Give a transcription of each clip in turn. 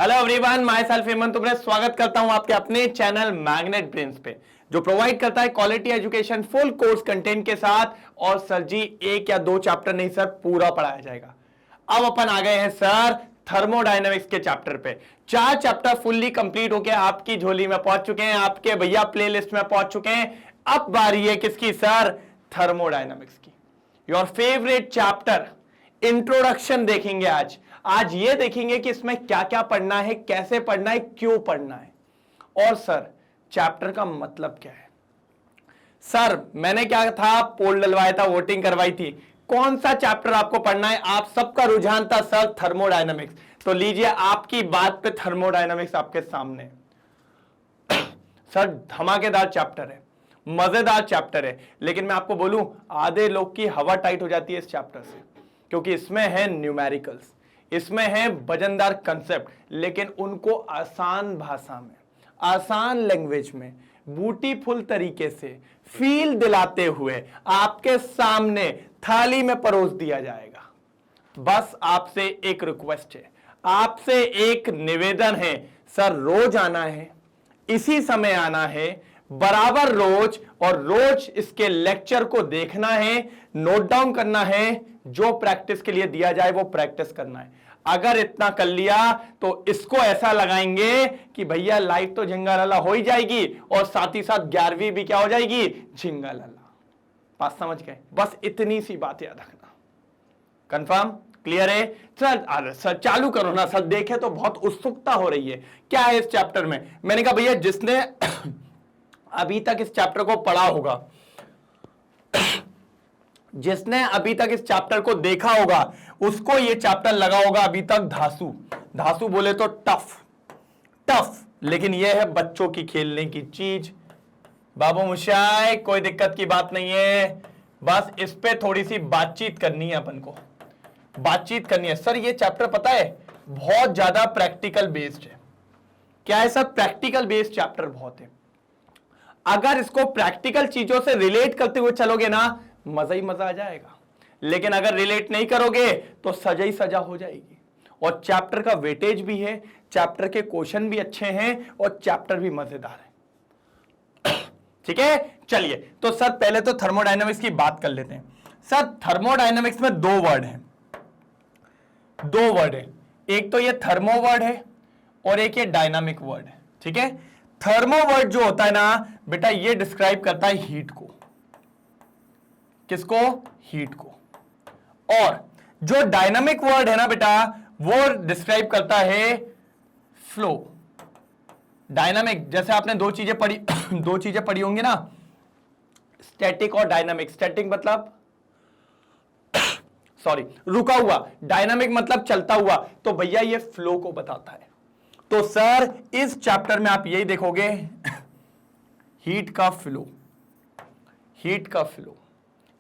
Hello everyone, myself Hemant तुमरे स्वागत करता हूं आपके अपने चैनल मैग्नेट ब्रेन्स पे, जो प्रोवाइड करता है quality education full course content के साथ। और सर जी एक या दो चैप्टर नहीं सर, पूरा पढ़ाया जाएगा। अब अपन आ गए हैं सर थर्मोडायनेमिक्स के चैप्टर पे। 4 चैप्टर फुल्ली कंप्लीट होके आपकी झोली में पहुंच चुके हैं, आपके भैया प्लेलिस्ट में पहुंच चुके हैं। अब बारी है किसकी सर? थर्मोडायनेमिक्स की। योर फेवरेट चैप्टर इंट्रोडक्शन देखेंगे आज ये देखेंगे कि इसमें क्या क्या पढ़ना है, कैसे पढ़ना है, क्यों पढ़ना है, और सर चैप्टर का मतलब क्या है। सर मैंने क्या था, पोल डलवाया था, वोटिंग करवाई थी, कौन सा चैप्टर आपको पढ़ना है। आप सबका रुझान था सर थर्मोडायनामिक्स, तो लीजिए आपकी बात पे थर्मोडायनामिक्स आपके सामने। सर धमाकेदार चैप्टर है, मजेदार चैप्टर है, लेकिन मैं आपको बोलूं आधे लोग की हवा टाइट हो जाती है इस चैप्टर से, क्योंकि इसमें है न्यूमेरिकल्स, इसमें है वजनदार कंसेप्ट, लेकिन उनको आसान भाषा में, आसान लैंग्वेज में, ब्यूटीफुल तरीके से फील दिलाते हुए आपके सामने थाली में परोस दिया जाएगा। बस आपसे एक रिक्वेस्ट है, आपसे एक निवेदन है, सर रोज आना है, इसी समय आना है, बराबर रोज, और रोज इसके लेक्चर को देखना है, नोट डाउन करना है, जो प्रैक्टिस के लिए दिया जाए वो प्रैक्टिस करना है। अगर इतना कर लिया तो इसको ऐसा लगाएंगे कि भैया लाइफ तो झिंगालाला हो ही जाएगी, और साथ ही साथ 11वीं भी क्या हो जाएगी? झिंगालाला। बात समझ गए? बस इतनी सी बात याद रखना। कंफर्म? क्लियर है? सर चालू करो ना सर, देखे तो बहुत उत्सुकता हो रही है क्या है इस चैप्टर में। मैंने कहा भैया जिसने अभी तक इस चैप्टर को पढ़ा होगा, जिसने अभी तक इस चैप्टर को देखा होगा, उसको ये चैप्टर लगा होगा अभी तक धांसू। धांसू बोले तो टफ, लेकिन ये है बच्चों की खेलने की चीज। बाबू मुशाय कोई दिक्कत की बात नहीं है, बस इस पे थोड़ी सी बातचीत करनी है, अपन को बातचीत करनी है। सर ये चैप्टर पता है बहुत ज्यादा प्रैक्टिकल बेस्ड है। क्या है सर? प्रैक्टिकल बेस्ड चैप्टर बहुत है। अगर इसको प्रैक्टिकल चीजों से रिलेट करते हुए चलोगे ना, मजा ही मजा आ जाएगा, लेकिन अगर रिलेट नहीं करोगे तो सजा ही सजा हो जाएगी। और चैप्टर का वेटेज भी है, चैप्टर के क्वेश्चन भी अच्छे हैं, और चैप्टर भी मजेदार है। ठीक है, चलिए तो सर पहले तो थर्मोडायनेमिक्स की बात कर लेते हैं। सर थर्मोडायनेमिक्स में दो वर्ड है, एक तो ये थर्मो वर्ड है और एक ये डायनामिक वर्ड है। ठीक है, थर्मो वर्ड जो होता है ना बेटा, ये डिस्क्राइब करता है हीट को। किसको? हीट को। और जो डायनामिक वर्ड है ना बेटा, वो डिस्क्राइब करता है फ्लो। डायनामिक, जैसे आपने दो चीजें पढ़ी होंगी ना, स्टैटिक और डायनामिक। स्टैटिक मतलब सॉरी रुका हुआ, डायनामिक मतलब चलता हुआ, तो भैया ये फ्लो को बताता है। तो सर इस चैप्टर में आप यही देखोगे हीट का फ्लो,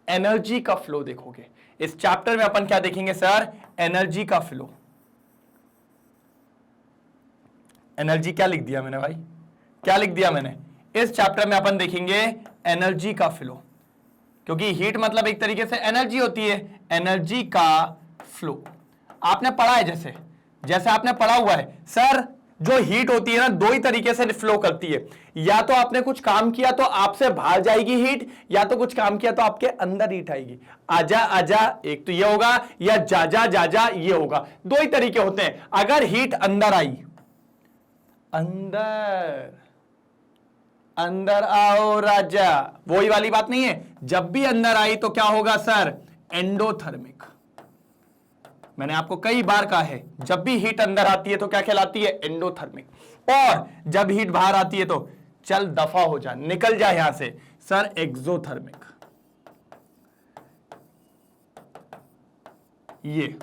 एनर्जी का फ्लो देखोगे। इस चैप्टर में अपन क्या देखेंगे सर? एनर्जी का फ्लो। एनर्जी क्या लिख दिया मैंने भाई? क्या लिख दिया मैंने? इस चैप्टर में अपन देखेंगे एनर्जी का फ्लो, क्योंकि हीट मतलब एक तरीके से एनर्जी होती है। एनर्जी का फ्लो आपने पढ़ा है, जैसे आपने पढ़ा हुआ है सर, जो हीट होती है ना दो ही तरीके से फ्लो करती है। या तो आपने कुछ काम किया तो आपसे बाहर जाएगी हीट, या तो कुछ काम किया तो आपके अंदर हीट आएगी। आजा आजा एक तो ये होगा, या जा जा जा जा ये होगा। दो ही तरीके होते हैं। अगर हीट अंदर आई, अंदर आओ राजा, वही वाली बात नहीं है। जब भी अंदर आई तो क्या होगा सर? एंडोथर्मिक। मैंने आपको कई बार कहा है, जब भी हीट अंदर आती है तो क्या कहलाती है? एंडोथर्मिक। और जब हीट बाहर आती है तो चल दफा हो जा, निकल जा यहां से, सर एक्सोथर्मिक। ये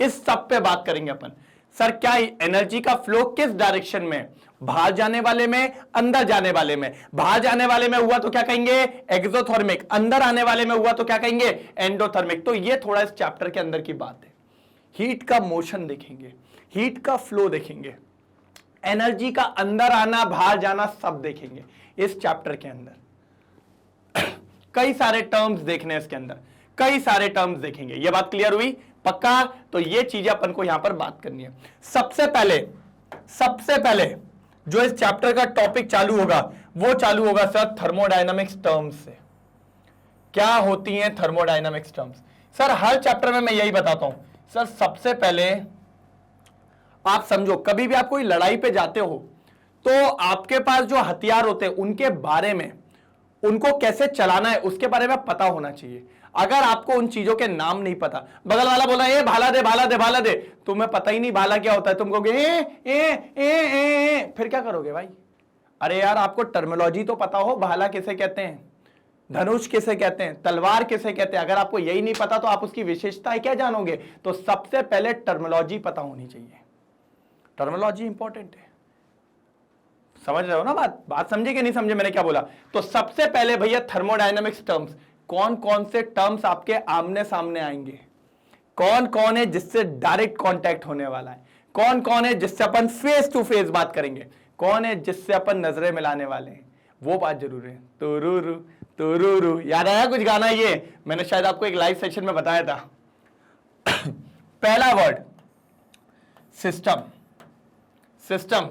इस सब पे बात करेंगे अपन। सर क्या एनर्जी का फ्लो किस डायरेक्शन में? बाहर जाने वाले में, अंदर जाने वाले में। बाहर जाने वाले में हुआ तो क्या कहेंगे? एक्सोथर्मिक। अंदर आने वाले में हुआ तो क्या कहेंगे? एंडोथर्मिक। तो ये थोड़ा इस चैप्टर के अंदर की बात है। हीट का मोशन देखेंगे, हीट का फ्लो देखेंगे, एनर्जी का अंदर आना बाहर जाना सब देखेंगे इस चैप्टर के अंदर। कई सारे टर्म्स देखने इसके अंदर, कई सारे टर्म्स देखेंगे। ये बात क्लियर हुई? पक्का? तो ये चीजें अपन को यहां पर बात करनी है। सबसे पहले जो इस चैप्टर का टॉपिक चालू होगा वो चालू होगा सर थर्मोडायनामिक्स टर्म्स से। क्या होती हैं थर्मोडायनामिक्स टर्म्स? सर हर चैप्टर में मैं यही बताता हूं सर। सबसे पहले आप समझो, कभी भी आप कोई लड़ाई पे जाते हो तो आपके पास जो हथियार होते हैं उनके बारे में, उनको कैसे चलाना है उसके बारे में पता होना चाहिए। अगर आपको उन चीजों के नाम नहीं पता, बगल वाला बोला ये भाला दे भाला दे भाला दे, तुम्हें पता ही नहीं भाला क्या होता है, तुम कहोगे फिर क्या करोगे भाई? अरे यार आपको टर्मिनोलॉजी तो पता हो, भाला किसे कहते हैं, धनुष किसे कहते हैं, तलवार किसे कहते हैं। अगर आपको यही नहीं पता तो आप उसकी विशेषताएं क्या जानोगे? तो सबसे पहले टर्मिनोलॉजी पता होनी चाहिए। टर्मिनोलॉजी इंपॉर्टेंट है, समझ रहे हो ना बात समझे कि नहीं समझे मैंने क्या बोला? तो सबसे पहले भैया थर्मोडायनामिक्स टर्म्स, कौन कौन से टर्म्स आपके आमने सामने आएंगे, कौन कौन है जिससे डायरेक्ट कांटेक्ट होने वाला है, कौन कौन है जिससे अपन फेस टू फेस बात करेंगे, कौन है जिससे अपन नजरें मिलाने वाले हैं, वो बात जरूरी है। तुरुरु तुरुरु, याद आया कुछ गाना? ये मैंने शायद आपको एक लाइव सेशन में बताया था। पहला वर्ड सिस्टम। सिस्टम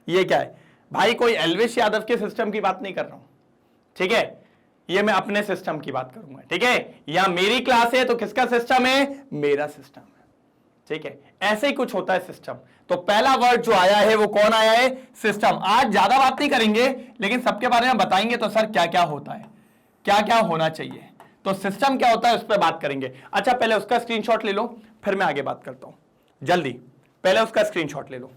ये क्या है भाई? कोई एल्विश यादव के सिस्टम की बात नहीं कर रहा हूं, ठीक है? ये मैं अपने सिस्टम की बात करूंगा, ठीक है? या मेरी क्लास है तो किसका सिस्टम है? मेरा सिस्टम है, ठीक है? ऐसे ही कुछ होता है सिस्टम। तो पहला वर्ड जो आया है वो कौन आया है? सिस्टम। आज ज्यादा बात नहीं करेंगे लेकिन सबके बारे में बताएंगे तो सर क्या क्या होता है, क्या क्या होना चाहिए। तो सिस्टम क्या होता है उस पर बात करेंगे। अच्छा पहले उसका स्क्रीनशॉट ले लो फिर मैं आगे बात करता हूं। जल्दी पहले उसका स्क्रीनशॉट ले लो।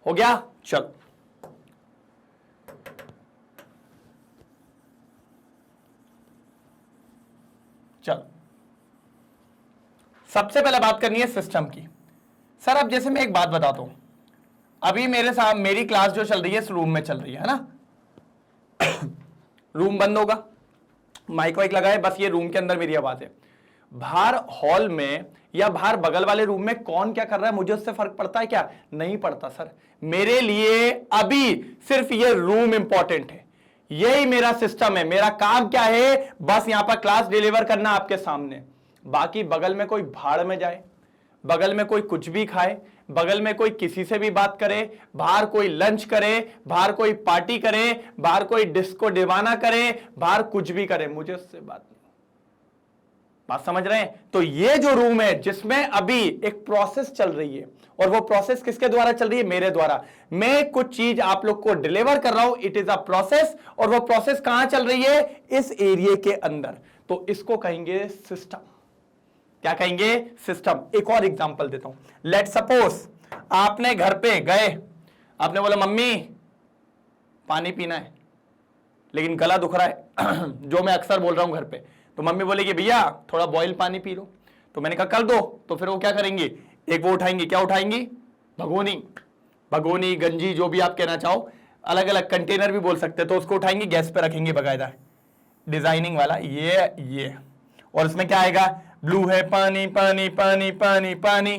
हो गया? चलो चलो, सबसे पहले बात करनी है सिस्टम की। सर अब जैसे मैं एक बात बताता हूं, अभी मेरे साथ मेरी क्लास जो चल रही है इस रूम में चल रही है ना। रूम बंद होगा, माइक वाइक लगाए, बस ये रूम के अंदर मेरी आवाज है। बाहर हॉल में या बाहर बगल वाले रूम में कौन क्या कर रहा है मुझे उससे फर्क पड़ता है क्या? नहीं पड़ता सर। मेरे लिए अभी सिर्फ ये रूम इंपॉर्टेंट है, यही मेरा सिस्टम है। मेरा काम क्या है? बस यहां पर क्लास डिलीवर करना आपके सामने। बाकी बगल में कोई भाड़ में जाए, बगल में कोई कुछ भी खाए, बगल में कोई किसी से भी बात करे, बाहर कोई लंच करे, बाहर कोई पार्टी करे, बाहर कोई डिस्को दीवाना करे, बाहर कुछ भी करे, मुझे उससे बात नहीं। बात समझ रहे हैं? तो ये जो रूम है जिसमें अभी एक प्रोसेस चल रही है, और वो प्रोसेस किसके द्वारा चल रही है? मेरे द्वारा। मैं कुछ चीज आप लोग को डिलीवर कर रहा हूं, इट इज अ प्रोसेस। और वो प्रोसेस कहां चल रही है? इस एरिया के अंदर। तो इसको कहेंगे सिस्टम। क्या कहेंगे? सिस्टम। एक और एग्जांपल देता हूं। लेट सपोज आपने घर पे गए, आपने बोला मम्मी पानी पीना है लेकिन गला दुख रहा है, जो मैं अक्सर बोल रहा हूं घर पे। तो मम्मी बोलेगी भैया थोड़ा बॉयल पानी पी लो। तो मैंने कहा कर दो। तो फिर वो क्या करेंगी? एक वो उठाएंगी, क्या उठाएंगी? भगोनी, भगोनी, गंजी, जो भी आप कहना चाहो, अलग अलग कंटेनर भी बोल सकते हैं। तो उसको उठाएंगी, गैस पे रखेंगे बकायदा, डिजाइनिंग वाला ये। और उसमें क्या आएगा? ब्लू है, पानी पानी पानी पानी पानी।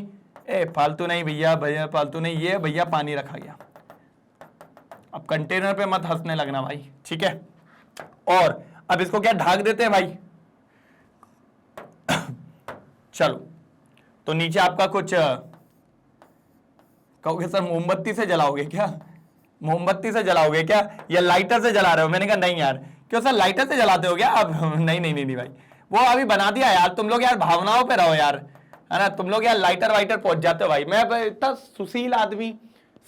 ए फालतू नहीं भैया, भैया फालतू नहीं, ये भैया पानी रखा गया। अब कंटेनर पे मत हंसने लगना भाई, ठीक है? और अब इसको क्या ढाक देते हैं भाई? चलो, तो नीचे आपका कुछ कहोगे सर मोमबत्ती से जलाओगे क्या? मोमबत्ती से जलाओगे क्या या लाइटर से जला रहे हो? मैंने कहा नहीं यार। क्यों सर लाइटर से जलाते हो क्या अब? नहीं नहीं नहीं भाई, वो अभी बना दिया यार। तुम लोग यार भावनाओं पे रहो यार, है ना? तुम लोग यार लाइटर वाइटर पहुंच जाते हो भाई। मैं इतना सुशील आदमी,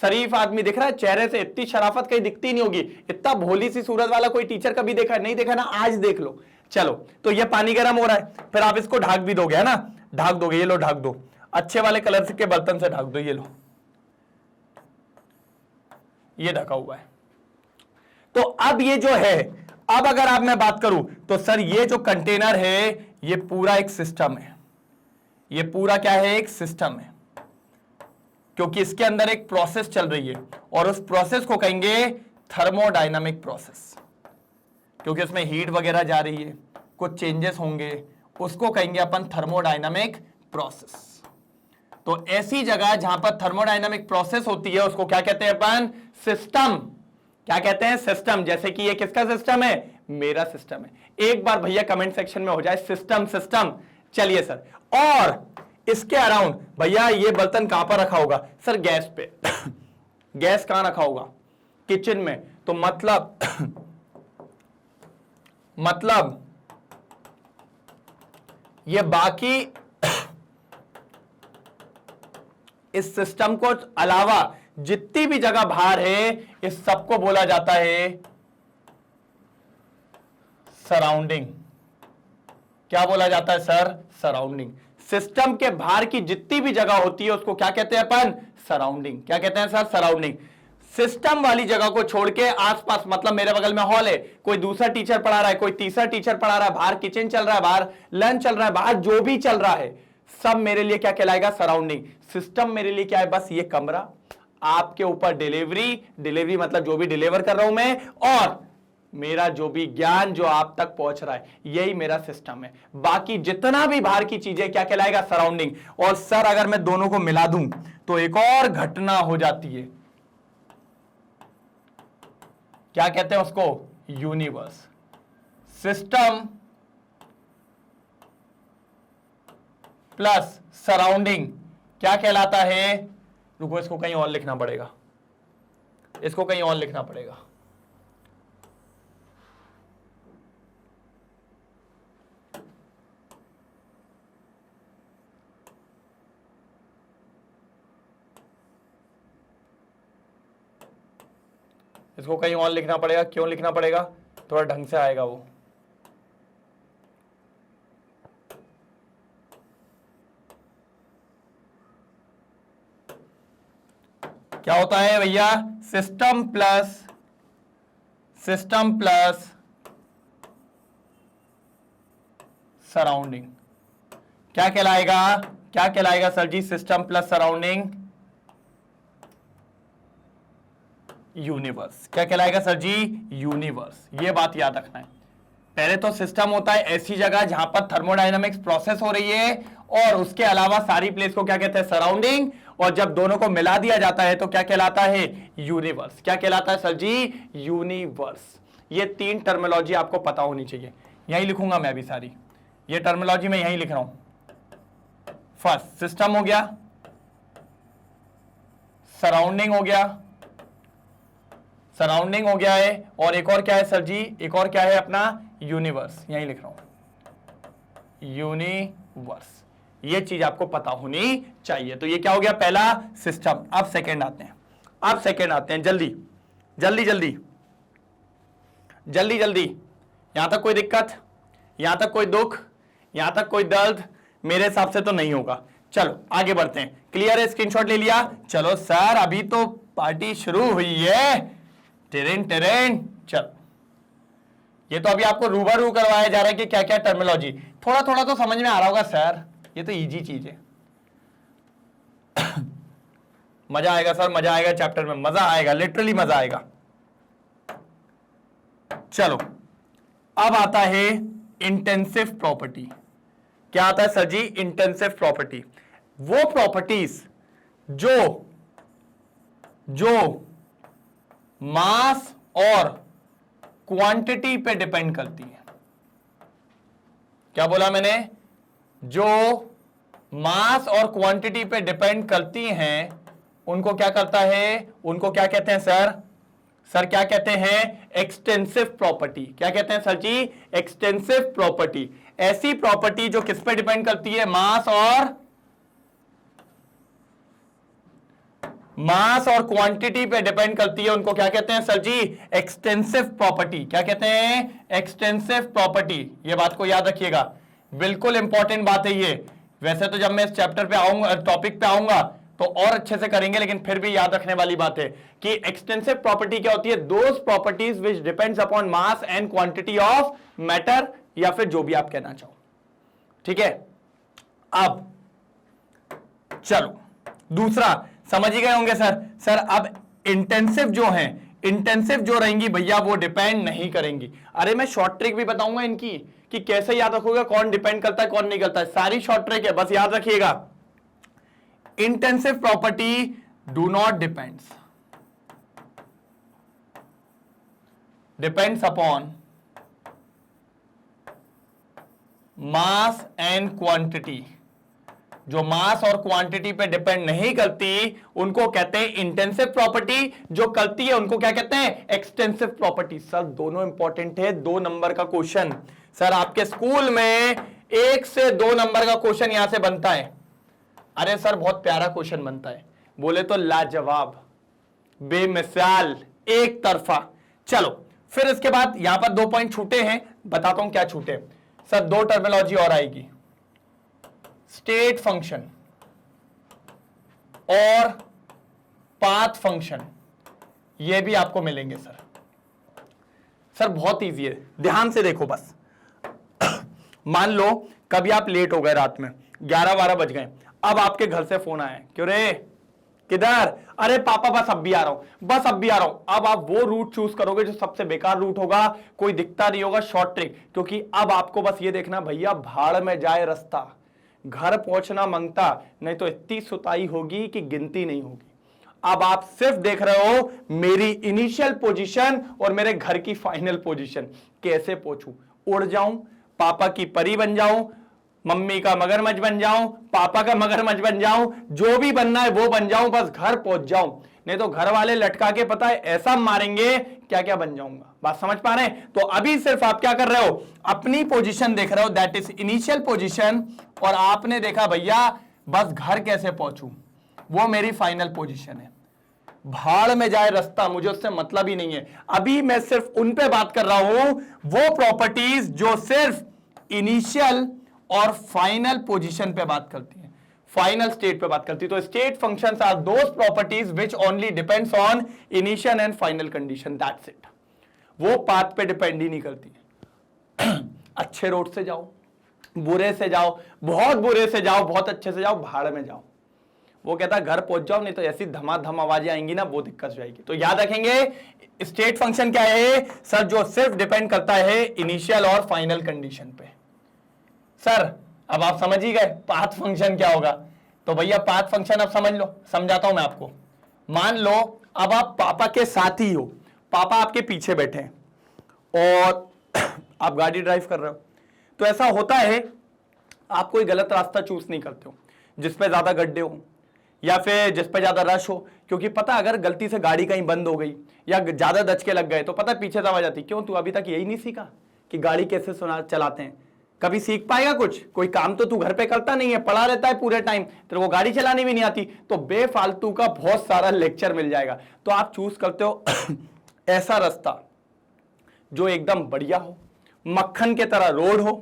शरीफ आदमी दिख रहा है, चेहरे से इतनी शराफत कहीं दिखती नहीं होगी। इतना भोली सी सूरत वाला कोई टीचर कभी देखा नहीं? देखा ना? आज देख लो। चलो, तो ये पानी गर्म हो रहा है, फिर आप इसको ढाक भी दोगे, है ना? ढाक दोगे, ये लो ढाक दो, अच्छे वाले कलर के बर्तन से ढाक दो, ये लो, ये ढका हुआ है। तो अब ये जो है, अब अगर आप मैं बात करूं तो सर ये जो कंटेनर है ये पूरा एक सिस्टम है। ये पूरा क्या है? एक सिस्टम है, क्योंकि इसके अंदर एक प्रोसेस चल रही है और उस प्रोसेस को कहेंगे थर्मोडायनामिक प्रोसेस, क्योंकि उसमें हीट वगैरह जा रही है, कुछ चेंजेस होंगे, उसको कहेंगे अपन थर्मोडायनामिक प्रोसेस। तो ऐसी जगह जहां पर थर्मोडायनामिक प्रोसेस होती है उसको क्या कहते हैं अपन? सिस्टम। क्या कहते हैं? सिस्टम। जैसे कि ये किसका सिस्टम है? मेरा सिस्टम है। एक बार भैया कमेंट सेक्शन में हो जाए सिस्टम सिस्टम। चलिए सर, और इसके अराउंड भैया ये बर्तन कहां पर रखा होगा सर? गैस पे। गैस कहां रखा होगा? किचन में। तो मतलब ये बाकी इस सिस्टम को अलावा जितनी भी जगह बाहर है इस सबको बोला जाता है सराउंडिंग। क्या बोला जाता है सर? सराउंडिंग। सिस्टम के बाहर की जितनी भी जगह होती है उसको क्या कहते हैं अपन? सराउंडिंग। क्या कहते हैं सर? सराउंडिंग। सिस्टम वाली जगह को छोड़ के आसपास, मतलब मेरे बगल में हॉल है, कोई दूसरा टीचर पढ़ा रहा है, कोई तीसरा टीचर पढ़ा रहा है, बाहर किचन चल रहा है, बाहर लंच चल रहा है, बाहर जो भी चल रहा है सब मेरे लिए क्या कहलाएगा? सराउंडिंग। सिस्टम मेरे लिए क्या है? बस ये कमरा, आपके ऊपर डिलीवरी मतलब जो भी डिलीवर कर रहा हूं मैं, और मेरा जो भी ज्ञान जो आप तक पहुंच रहा है, यही मेरा सिस्टम है। बाकी जितना भी बाहर की चीजें क्या कहलाएगा? सराउंडिंग। और सर अगर मैं दोनों को मिला दूं तो एक और घटना हो जाती है। क्या कहते हैं उसको? यूनिवर्स। सिस्टम प्लस सराउंडिंग क्या कहलाता है? रुको, इसको कहीं और लिखना पड़ेगा, इसको कहीं और लिखना पड़ेगा। इसको कहीं और लिखना पड़ेगा। क्यों लिखना पड़ेगा? थोड़ा ढंग से आएगा वो। क्या होता है भैया? सिस्टम प्लस सराउंडिंग क्या कहलाएगा? क्या कहलाएगा sir ji? System plus surrounding universe. क्या कहलाएगा सर जी? यूनिवर्स। ये बात याद रखना है। पहले तो सिस्टम होता है ऐसी जगह जहां पर थर्मोडायनामिक्स प्रोसेस हो रही है, और उसके अलावा सारी प्लेस को क्या कहते हैं? सराउंडिंग। और जब दोनों को मिला दिया जाता है तो क्या कहलाता है? यूनिवर्स। क्या कहलाता है सर जी? यूनिवर्स। ये तीन टर्मिनोलॉजी आपको पता होनी चाहिए। यही लिखूंगा मैं भी सारी, ये टर्मिनोलॉजी मैं यही लिख रहा हूं। फर्स्ट सिस्टम हो गया, सराउंडिंग हो गया, सराउंडिंग हो गया है, और एक और क्या है सर जी? एक और क्या है अपना? यूनिवर्स। यही लिख रहा हूं, यूनिवर्स। ये चीज आपको पता होनी चाहिए। तो ये क्या हो गया? पहला सिस्टम। अब सेकंड आते हैं, अब सेकंड आते हैं। जल्दी जल्दी जल्दी जल्दी जल्दी। यहां तक कोई दिक्कत, यहां तक कोई दुख, यहां तक कोई दर्द? मेरे हिसाब से तो नहीं होगा। चलो आगे बढ़ते हैं। क्लियर है? स्क्रीनशॉट ले लिया? चलो सर अभी तो पार्टी शुरू हुई है। टेरेन। चल, ये तो अभी आपको रूबरू करवाया जा रहा है कि क्या क्या टर्मिनोलॉजी। थोड़ा थोड़ा तो समझ में आ रहा होगा सर, ये तो इजी चीज है। मजा आएगा सर, मजा आएगा चैप्टर में, मजा आएगा, लिटरली मजा आएगा। चलो अब आता है इंटेंसिव प्रॉपर्टी। क्या आता है सर जी? Intensive property. वो प्रॉपर्टीज जो मास और क्वांटिटी पे डिपेंड करती है। क्या बोला मैंने? जो मास और क्वांटिटी पे डिपेंड करती हैं उनको क्या करता है? उनको क्या कहते हैं सर? सर क्या कहते हैं? Extensive property. क्या कहते हैं सर जी? Extensive property. ऐसी प्रॉपर्टी जो किस पे डिपेंड करती है? मास और क्वांटिटी पे डिपेंड करती है, उनको क्या कहते हैं सर जी? Extensive property. क्या कहते हैं? Extensive property. ये बात को याद रखिएगा, बिल्कुल इंपॉर्टेंट बात है ये। वैसे तो जब मैं इस चैप्टर पे आऊंगा, टॉपिक पे आऊंगा तो और अच्छे से करेंगे, लेकिन फिर भी याद रखने वाली बात है कि एक्सटेंसिव प्रॉपर्टी क्या होती है? Those properties which depends upon mass and quantity of matter, या फिर जो भी आप कहना चाहो। ठीक है? अब चलो दूसरा समझ ही गए होंगे सर। सर अब इंटेंसिव जो है, इंटेंसिव जो रहेंगी भैया वो डिपेंड नहीं करेंगी। अरे मैं शॉर्ट ट्रिक भी बताऊंगा इनकी कि कैसे याद रखोगे कौन डिपेंड करता है कौन नहीं करता है। सारी शॉर्ट ट्रिक है, बस याद रखिएगा। Intensive property do not depends upon mass and quantity. जो मास और क्वांटिटी पे डिपेंड नहीं करती उनको कहते हैं इंटेंसिव प्रॉपर्टी, जो करती है उनको क्या कहते हैं, एक्सटेंसिव प्रॉपर्टी। सर दोनों इंपॉर्टेंट है, 2 नंबर का क्वेश्चन। सर आपके स्कूल में 1 से 2 नंबर का क्वेश्चन यहां से बनता है। अरे सर बहुत प्यारा क्वेश्चन बनता है, बोले तो लाजवाब, बेमिसाल, एक तरफा। चलो फिर इसके बाद यहां पर 2 पॉइंट छूटे हैं, बताता हूं क्या छूटे। सर 2 टर्मिनोलॉजी और आएगी, स्टेट फंक्शन और पाथ फंक्शन, ये भी आपको मिलेंगे सर। सर बहुत इजी है, ध्यान से देखो बस। मान लो कभी आप लेट हो गए, रात में 11-12 बज गए, अब आपके घर से फोन आया, क्यों रे किधर, अरे पापा बस अब भी आ रहा हूं, बस अब भी आ रहा हूं। अब आप वो रूट चूज करोगे जो सबसे बेकार रूट होगा, कोई दिखता नहीं होगा, शॉर्ट ट्रिक, क्योंकि अब आपको बस ये देखना भैया भाड़ में जाए रास्ता, घर पहुंचना मांगता, नहीं तो इतनी सुताई होगी कि गिनती नहीं होगी। अब आप सिर्फ देख रहे हो मेरी इनिशियल पोजीशन और मेरे घर की फाइनल पोजीशन, कैसे पहुंचूं, उड़ जाऊं, पापा की परी बन जाऊं, मम्मी का मगरमच्छ बन जाऊं, पापा का मगरमच्छ बन जाऊं, जो भी बनना है वो बन जाऊं, बस घर पहुंच जाऊं। नहीं तो घर वाले लटका के पता है ऐसा मारेंगे क्या क्या बन जाऊंगा। बात समझ पा रहे हैं? तो अभी सिर्फ आप क्या कर रहे हो, अपनी पोजीशन देख रहे हो, दैट इज इनिशियल पोजीशन, और आपने देखा भैया बस घर कैसे पहुंचूं, वो मेरी फाइनल पोजीशन है। भाड़ में जाए रास्ता, मुझे उससे मतलब ही नहीं है। अभी मैं सिर्फ उन पे बात कर रहा हूं, वो प्रॉपर्टीज जो सिर्फ इनिशियल और फाइनल पोजीशन पे बात करती है, फाइनल स्टेट पे बात करती है। तो state functions are those properties which only depends on initial and final condition, that's it. वो पाथ पे डिपेंड ही नहीं करती है। अच्छे रोड से जाओ, बुरे से जाओ, बहुत बुरे से जाओ, बहुत अच्छे से जाओ, भाड़ में जाओ, वो कहता है घर पहुंच जाओ, नहीं तो ऐसी धमाधम आवाजें आएंगी ना, वो दिक्कत हो जाएगी। तो याद रखेंगे स्टेट फंक्शन क्या है सर, जो सिर्फ डिपेंड करता है इनिशियल और फाइनल कंडीशन पे। सर अब आप समझ ही गए पाथ फंक्शन क्या होगा, तो भैया पाथ फंक्शन अब समझ लो, समझाता हूं मैं आपको। मान लो अब आप पापा के साथ ही हो, पापा आपके पीछे बैठे हैं और आप गाड़ी ड्राइव कर रहे हो, तो ऐसा होता है आप कोई गलत रास्ता चूज नहीं करते हो जिसपे ज्यादा गड्ढे हो या फिर जिस पे ज्यादा रश हो, क्योंकि पता अगर गलती से गाड़ी कहीं बंद हो गई या ज्यादा दचके लग गए तो पता पीछे से आवाज आती, क्यों तू अभी तक यही नहीं सीखा कि गाड़ी कैसे चलाते हैं, कभी सीख पाएगा कुछ, कोई काम तो तू घर पे करता नहीं है, पड़ा रहता है पूरे टाइम, तेरे को गाड़ी चलानी भी नहीं आती, तो बेफालतू का बहुत सारा लेक्चर मिल जाएगा। तो आप चूज करते हो ऐसा रास्ता जो एकदम बढ़िया हो, मक्खन के तरह रोड हो,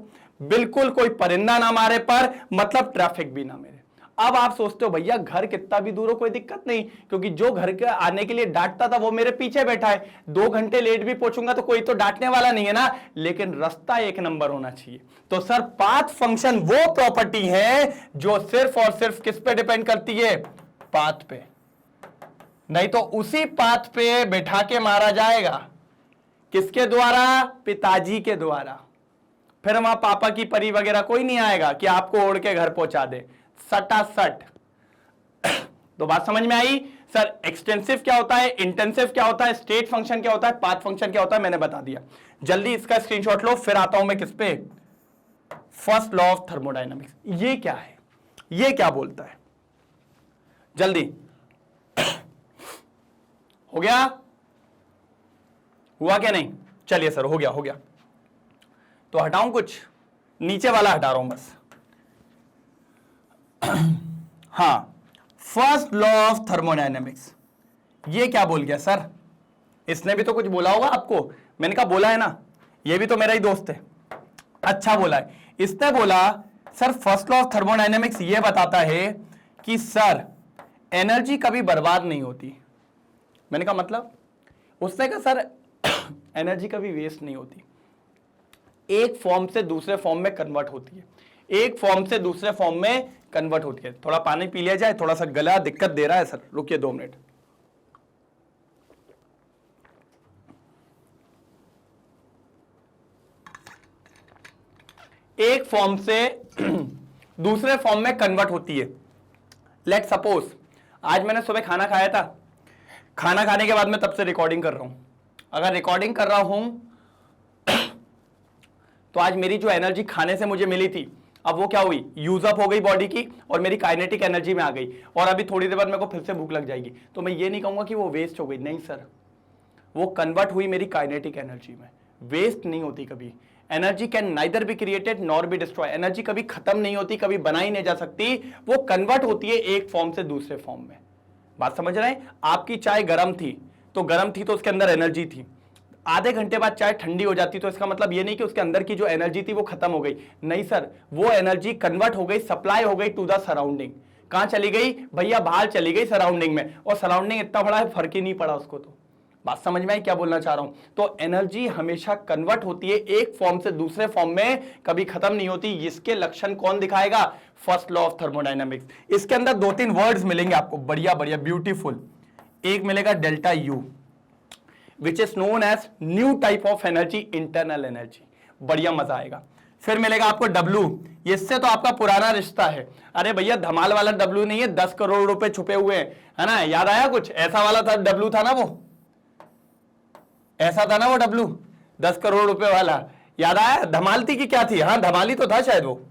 बिल्कुल कोई परिंदा ना मारे पर मतलब ट्रैफिक भी ना मेरे। अब आप सोचते हो भैया घर कितना भी दूर हो कोई दिक्कत नहीं, क्योंकि जो घर के आने के लिए डांटता था वो मेरे पीछे बैठा है, 2 घंटे लेट भी पहुंचूंगा तो कोई तो डांटने वाला नहीं है ना, लेकिन रास्ता एक नंबर होना चाहिए। तो सर पाथ फंक्शन वो प्रॉपर्टी है जो सिर्फ और सिर्फ किस पे डिपेंड करती है, पाथ पे, नहीं तो उसी पाथ पे बैठा के मारा जाएगा, किसके द्वारा, पिताजी के द्वारा। फिर वहां पापा की परी वगैरह कोई नहीं आएगा कि आपको ओढ़ के घर पहुंचा दे, सटासट। तो बात समझ में आई? सर एक्सटेंसिव क्या होता है, इंटेंसिव क्या होता है, स्टेट फंक्शन क्या होता है, पाथ फंक्शन क्या होता है, मैंने बता दिया। जल्दी इसका स्क्रीनशॉट लो, फिर आता हूं मैं किस पे, फर्स्ट लॉ ऑफ थर्मोडायनामिक्स। ये क्या है, ये क्या बोलता है, जल्दी। हो गया, हुआ क्या नहीं, चलिए सर हो गया, हो गया। तो हटाऊं कुछ, नीचे वाला हटा रहा हूं बस। हाँ, फर्स्ट लॉ ऑफ थर्मोडायनेमिक्स, ये क्या बोल गया सर, इसने भी तो कुछ बोला होगा आपको, मैंने कहा बोला है ना, ये भी तो मेरा ही दोस्त है। अच्छा बोला है, इसने बोला sir first law of thermodynamics ये बताता है कि सर एनर्जी कभी बर्बाद नहीं होती। मैंने कहा मतलब, उसने कहा सर एनर्जी कभी वेस्ट नहीं होती, एक फॉर्म से दूसरे फॉर्म में कन्वर्ट होती है, एक फॉर्म से दूसरे फॉर्म में कन्वर्ट होती है। थोड़ा पानी पी लिया जाए, थोड़ा सा गला दिक्कत दे रहा है सर, रुकिए 2 मिनट। एक फॉर्म से दूसरे फॉर्म में कन्वर्ट होती है। लेट सपोज आज मैंने सुबह खाना खाया था, खाना खाने के बाद मैं तब से रिकॉर्डिंग कर रहा हूं। अगर रिकॉर्डिंग कर रहा हूं तो आज मेरी जो एनर्जी खाने से मुझे मिली थी, अब वो क्या हुई, यूज अप हो गई बॉडी की और मेरी काइनेटिक एनर्जी में आ गई, और अभी थोड़ी देर बाद मेरे को फिर से भूख लग जाएगी। तो मैं ये नहीं कहूंगा कि वो वेस्ट हो गई, नहीं सर, वो कन्वर्ट हुई मेरी काइनेटिक एनर्जी में। वेस्ट नहीं होती कभी। Energy can neither be created nor be destroy. Energy कभी खत्म नहीं होती, कभी बनाई नहीं जा सकती, वो कन्वर्ट होती है एक फॉर्म से दूसरे फॉर्म में। बात समझ रहे हैं? आपकी चाय गर्म थी तो उसके अंदर एनर्जी थी, आधे घंटे बाद चाय ठंडी हो जाती तो इसका मतलब ये नहीं कि उसके अंदर की जो एनर्जी थी वो खत्म हो गई, नहीं सर, वो एनर्जी कन्वर्ट हो गई, सप्लाई हो गई टू द सराउंडिंग। कहां चली गई भैया? बाहर चली गई सराउंडिंग में, और सराउंडिंग इतना बड़ा है फर्क ही नहीं पड़ा उसको। तो बात समझ में आई क्या बोलना चाह रहा हूं? तो एनर्जी हमेशा कन्वर्ट होती है एक फॉर्म से दूसरे फॉर्म में, कभी खत्म नहीं होती। इसके लक्षण कौन दिखाएगा? First law of thermodynamics. इसके अंदर 2-3 वर्ड्स मिलेंगे आपको, बढ़िया बढ़िया ब्यूटीफुल। एक मिलेगा delta U, which is known as new type of energy, internal energy, बढ़िया मजा आएगा। फिर मिलेगा आपको डब्लू, इससे तो आपका पुराना रिश्ता है। अरे भैया धमाल वाला डब्लू नहीं है, 10 करोड़ रुपए छुपे हुए हैं, है ना? याद आया कुछ ऐसा वाला था, डब्लू था ना, वो ऐसा था ना वो डब्लू, 10 करोड़ रुपए वाला, याद आया? धमाल थी कि क्या थी? हाँ धमाली तो था शायद, वो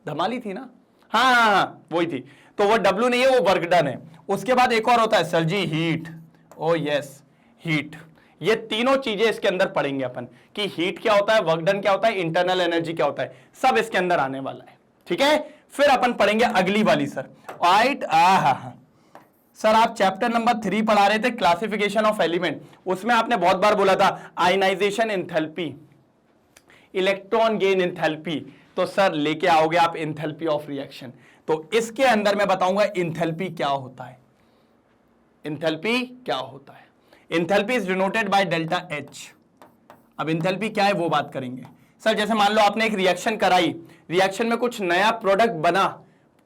धमाली थी ना, हाँ हाँ हाँ वही थी। तो वो डब्लू नहीं है, वो वर्क डन है। उसके बाद एक और होता है सर जी, हीट। ओ यस, हीट। ये तीनों चीजें इसके अंदर पढ़ेंगे अपन, कि हीट क्या होता है, वर्क डन क्या होता है, इंटरनल एनर्जी क्या होता है, सब इसके अंदर आने वाला है। ठीक है, फिर अपन पढ़ेंगे अगली वाली सर, राइट। सर आप चैप्टर नंबर 3 पढ़ा रहे थे, क्लासिफिकेशन ऑफ एलिमेंट, उसमें आपने बहुत बार बोला था ionization enthalpy, electron gain enthalpy. तो सर लेके आओगे आप एंथैल्पी ऑफ रिएक्शन। तो इसके अंदर मैं बताऊंगा एंथैल्पी क्या होता है। एंथैल्पी क्या होता है? Enthalpy is denoted by delta H. अब एंथैल्पी क्या है वो बात करेंगे। सर जैसे मान लो आपने एक रिएक्शन कराई, रिएक्शन में कुछ नया प्रोडक्ट बना,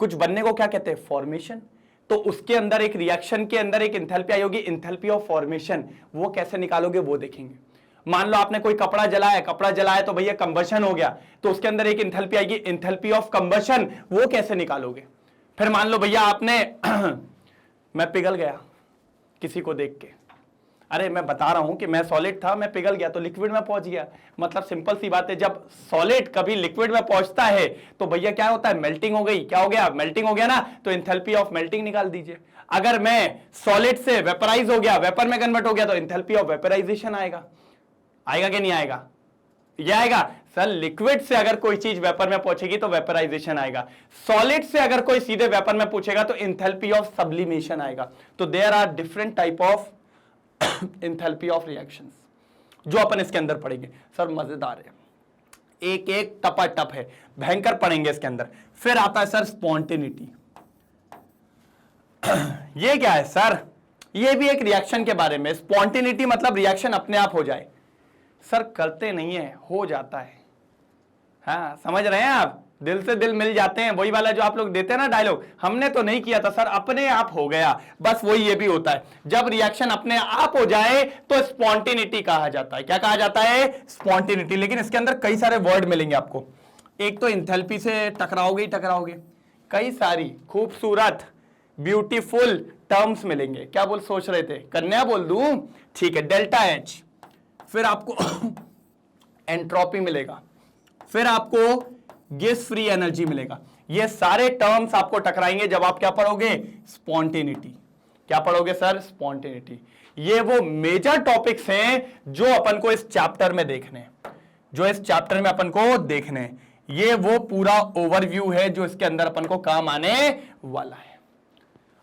कुछ बनने को क्या कहते हैं? फॉर्मेशन। तो उसके अंदर एक रिएक्शन के अंदर एक एंथैल्पी आई होगी, एंथैल्पी ऑफ फॉर्मेशन। वो कैसे निकालोगे वो देखेंगे। मान लो आपने कोई कपड़ा जलाया तो भैया कंबशन हो गया, तो उसके अंदर एक एंथैल्पी आएगी, एंथैल्पी ऑफ कंबशन। वो कैसे निकालोगे? फिर मान लो भैया आपने मैं पिघल गया किसी को देख के, अरे मैं बता रहा हूं कि मैं सॉलिड था, मैं पिघल गया तो लिक्विड में पहुंच गया। मतलब सिंपल सी बात है, जब सॉलिड कभी लिक्विड में पहुंचता है तो भैया क्या होता है? मेल्टिंग हो गई। क्या हो गया? मेल्टिंग हो गया ना, तो एंथैल्पी ऑफ मेल्टिंग निकाल दीजिए। अगर मैं सॉलिड से वेपराइज हो गया, वेपर में कन्वर्ट हो गया, तो एंथैल्पी ऑफ वेपराइजेशन आएगा। आएगा कि नहीं आएगा? ये आएगा सर। लिक्विड से अगर कोई चीज वेपर में पहुंचेगी तो वेपराइजेशन आएगा, सॉलिड से अगर कोई सीधे वेपर में पूछेगा तो एंथैल्पी ऑफ सब्लिमेशन आएगा। तो there are different type of enthalpy of reactions जो अपन इसके अंदर पढ़ेंगे। सर मजेदार है, एक एक टपाटप है, भयंकर पढ़ेंगे इसके अंदर। फिर आता है सर स्पॉन्टेनिटी। ये क्या है सर? ये भी एक रिएक्शन के बारे में। स्पॉन्टेनिटी मतलब रिएक्शन अपने आप हो जाए। सर करते नहीं है, हो जाता है। हाँ समझ रहे हैं आप? दिल से दिल मिल जाते हैं, वही वाला जो आप लोग देते हैं ना डायलॉग, हमने तो नहीं किया था सर, अपने आप हो गया। बस वही ये भी होता है, जब रिएक्शन अपने आप हो जाए तो स्पॉन्टेनिटी कहा जाता है। क्या कहा जाता है? स्पॉन्टेनिटी। लेकिन इसके अंदर कई सारे वर्ड मिलेंगे आपको। एक तो एंथैल्पी से टकराओगे ही टकराओगे, कई सारी खूबसूरत ब्यूटीफुल टर्म्स मिलेंगे। क्या बोल सोच रहे थे? कन्या बोल दूं? ठीक है, डेल्टा एच। फिर आपको एंट्रोपी मिलेगा, फिर आपको गैस फ्री एनर्जी मिलेगा। ये सारे टर्म्स आपको टकराएंगे जब आप क्या पढ़ोगे? स्पॉन्टेनिटी। क्या पढ़ोगे सर? स्पॉन्टेनिटी। ये वो मेजर टॉपिक्स हैं जो अपन को इस चैप्टर में देखने हैं, जो इस चैप्टर में अपन को देखने हैं। ये वो पूरा ओवरव्यू है जो इसके अंदर अपन को काम आने वाला है।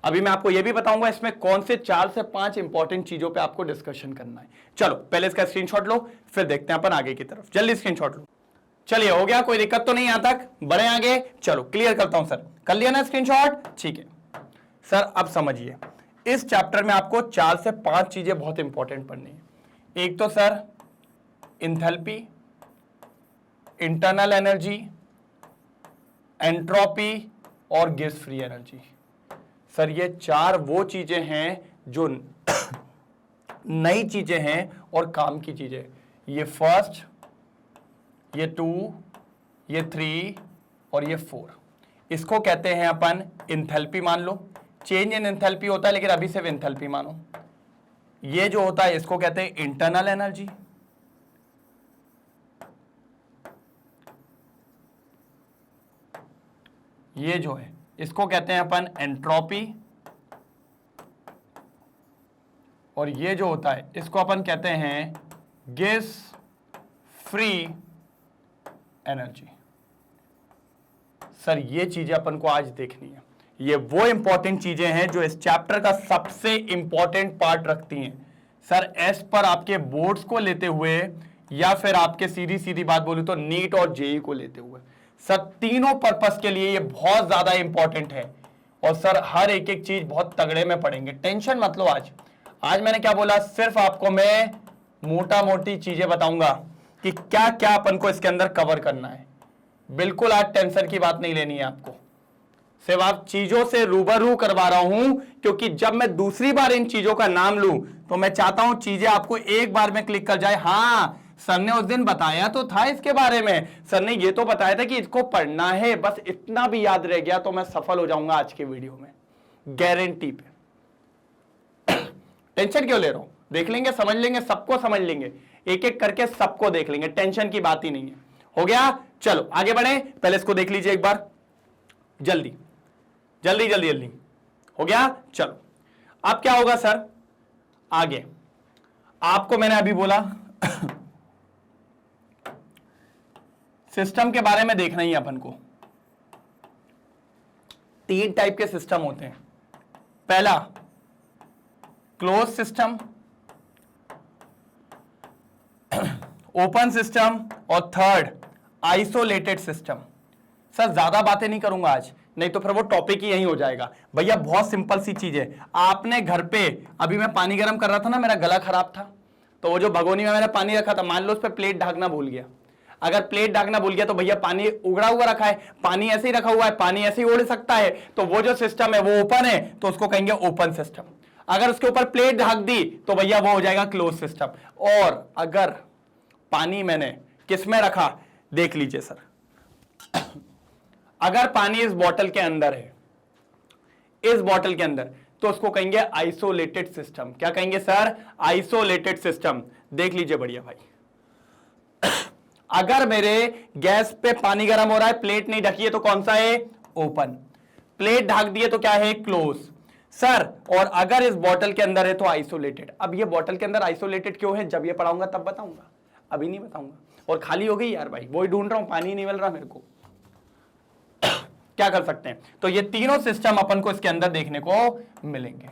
अभी मैं आपको यह भी बताऊंगा इसमें कौन से 4 से 5 इंपॉर्टेंट चीजों पे आपको डिस्कशन करना है। चलो पहले इसका स्क्रीनशॉट लो, फिर देखते हैं अपन आगे की तरफ। जल्दी स्क्रीनशॉट लो। चलिए हो गया, कोई दिक्कत तो नहीं यहां तक? बढ़े आगे? चलो क्लियर करता हूं सर। कर लिया ना स्क्रीनशॉट? ठीक है सर, अब समझिए इस चैप्टर में आपको 4 से 5 चीजें बहुत इंपॉर्टेंट पढ़नी है। एक तो sir enthalpy, internal energy, entropy और गैस फ्री एनर्जी। सर ये 4 वो चीजें हैं जो नई चीजें हैं और काम की चीजें। ये फर्स्ट, ये 2, ये 3 और ये 4, इसको कहते हैं अपन एंथैल्पी। मान लो चेंज इन एंथैल्पी होता है, लेकिन अभी सिर्फ एंथैल्पी मानो। ये जो होता है इसको कहते हैं इंटरनल एनर्जी, ये जो है इसको कहते हैं अपन एंट्रोपी, और ये जो होता है इसको अपन कहते हैं गैस फ्री एनर्जी। सर ये चीजें अपन को आज देखनी है, ये वो इंपॉर्टेंट चीजें हैं जो इस चैप्टर का सबसे इंपॉर्टेंट पार्ट रखती हैं। सर एस पर आपके बोर्ड्स को लेते हुए या फिर आपके सीधी सीधी बात बोलूं तो नीट और जेई को लेते हुए, सर तीनों पर्पस के लिए ये बहुत ज्यादा इंपॉर्टेंट है। और सर हर एक एक चीज बहुत तगड़े में पढ़ेंगे, टेंशन मत लो। आज मैंने क्या बोला, सिर्फ आपको मैं मोटा मोटी चीजें बताऊंगा कि क्या क्या अपन को इसके अंदर कवर करना है। बिल्कुल आज टेंशन की बात नहीं लेनी है आपको, सिर्फ आप चीजों से रूबरू करवा रहा हूं, क्योंकि जब मैं दूसरी बार इन चीजों का नाम लूं तो मैं चाहता हूं चीजें आपको एक बार में क्लिक कर जाए। हाँ सर ने उस दिन बताया तो था इसके बारे में, सर ने ये तो बताया था कि इसको पढ़ना है, बस इतना भी याद रह गया तो मैं सफल हो जाऊंगा आज के वीडियो में, गारंटी पे। टेंशन क्यों ले रहा हूं, देख लेंगे, समझ लेंगे, सबको समझ लेंगे, एक एक करके सबको देख लेंगे, टेंशन की बात ही नहीं है। हो गया, चलो आगे बढ़े। पहले इसको देख लीजिए एक बार, जल्दी जल्दी जल्दी जल्दी। हो गया, चलो अब क्या होगा सर आगे। आपको मैंने अभी बोला सिस्टम के बारे में देखना ही अपन को। 3 टाइप के सिस्टम होते हैं, पहला क्लोज सिस्टम, ओपन सिस्टम, और थर्ड आइसोलेटेड सिस्टम। सर ज्यादा बातें नहीं करूंगा आज, नहीं तो फिर वो टॉपिक ही यही हो जाएगा। भैया बहुत सिंपल सी चीज है, आपने घर पे, अभी मैं पानी गर्म कर रहा था ना, मेरा गला खराब था, तो वो जो भगोनी में मैंने पानी रखा था, मान लो उस पर प्लेट ढकना भूल गया। अगर प्लेट ढकना भूल गया तो भैया पानी उगड़ा हुआ रखा है, पानी ऐसे ही रखा हुआ है, पानी ऐसे ही उड़ सकता है, तो वो जो सिस्टम है वो ओपन है, तो उसको कहेंगे ओपन सिस्टम। अगर उसके ऊपर प्लेट ढक दी तो भैया वो हो जाएगा क्लोज सिस्टम। और अगर पानी मैंने किस में रखा, देख लीजिए सर, अगर पानी इस बोतल के अंदर है, इस बोतल के अंदर, तो उसको कहेंगे आइसोलेटेड सिस्टम। क्या कहेंगे सर, आइसोलेटेड सिस्टम। देख लीजिए बढ़िया भाई, अगर मेरे गैस पे पानी गर्म हो रहा है, प्लेट नहीं ढकी है, तो कौन सा है, ओपन। प्लेट ढक दिए तो क्या है, क्लोज। सर और अगर इस बोतल के अंदर है तो आइसोलेटेड। अब ये बोतल के अंदर आइसोलेटेड क्यों है, जब ये पढ़ाऊंगा तब बताऊंगा, अभी नहीं बताऊंगा। और खाली हो गई यार भाई, वही ढूंढ रहा हूं, पानी नहीं मिल रहा मेरे को, क्या कर सकते हैं। तो ये तीनों सिस्टम अपन को इसके अंदर देखने को मिलेंगे।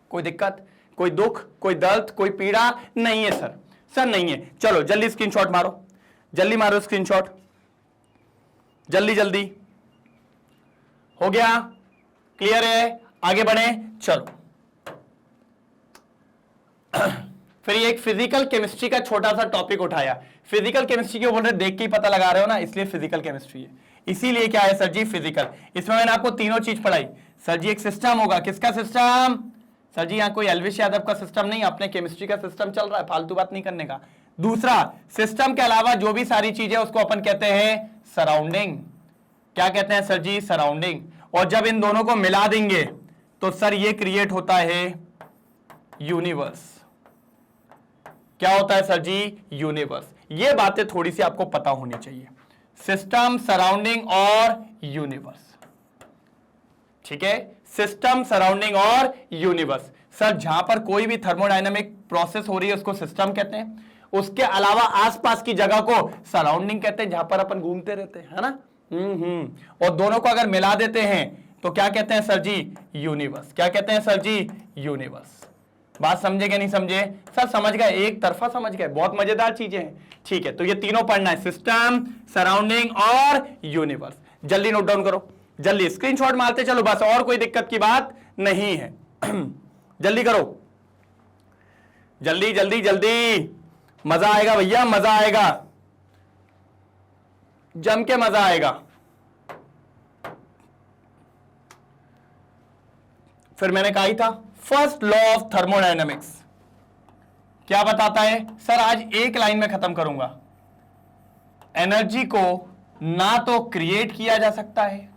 कोई दिक्कत, कोई दुख, कोई दर्द, कोई पीड़ा नहीं है सर, सर नहीं है। चलो जल्दी स्क्रीनशॉट मारो, जल्दी मारो स्क्रीनशॉट, जल्दी जल्दी। हो गया, क्लियर है, आगे बढ़े, चलो। फिर एक फिजिकल केमिस्ट्री का छोटा सा टॉपिक उठाया। फिजिकल केमिस्ट्री क्यों बोल रहे, देख के ही पता लगा रहे हो ना, इसलिए फिजिकल केमिस्ट्री है। इसीलिए क्या है सर जी, फिजिकल। इसमें मैंने आपको तीनों चीज पढ़ाई। सर जी एक सिस्टम होगा, किसका सिस्टम, सर जी यहां कोई एल्विश यादव का सिस्टम नहीं, अपने केमिस्ट्री का सिस्टम चल रहा है, फालतू बात नहीं करने का। दूसरा, सिस्टम के अलावा जो भी सारी चीजें उसको अपन कहते हैं सराउंडिंग। क्या कहते हैं सर जी, सराउंडिंग। और जब इन दोनों को मिला देंगे तो सर ये क्रिएट होता है यूनिवर्स। क्या होता है सर जी, यूनिवर्स। ये बातें थोड़ी सी आपको पता होनी चाहिए, सिस्टम, सराउंडिंग और यूनिवर्स। ठीक है, सिस्टम, सराउंडिंग और यूनिवर्स। सर जहां पर कोई भी थर्मोडायनामिक प्रोसेस हो रही है उसको सिस्टम कहते हैं, उसके अलावा आसपास की जगह को सराउंडिंग कहते हैं, जहां पर अपन घूमते रहते हैं, है ना। और दोनों को अगर मिला देते हैं तो क्या कहते हैं सर जी, यूनिवर्स। क्या कहते हैं सर जी, यूनिवर्स। बात समझे क्या नहीं समझे, सर समझ गए, एक तरफा समझ गए, बहुत मजेदार चीजें हैं। ठीक है, तो ये तीनों पढ़ना है, सिस्टम, सराउंडिंग और यूनिवर्स। जल्दी नोट डाउन करो, जल्दी स्क्रीनशॉट मारते चलो, बस और कोई दिक्कत की बात नहीं है। जल्दी करो, जल्दी जल्दी जल्दी, मजा आएगा भैया, मजा आएगा, जम के मजा आएगा। फिर मैंने कहा ही था, फर्स्ट लॉ ऑफ थर्मोडायनेमिक्स क्या बताता है सर, आज एक लाइन में खत्म करूंगा। एनर्जी को ना तो क्रिएट किया जा सकता है,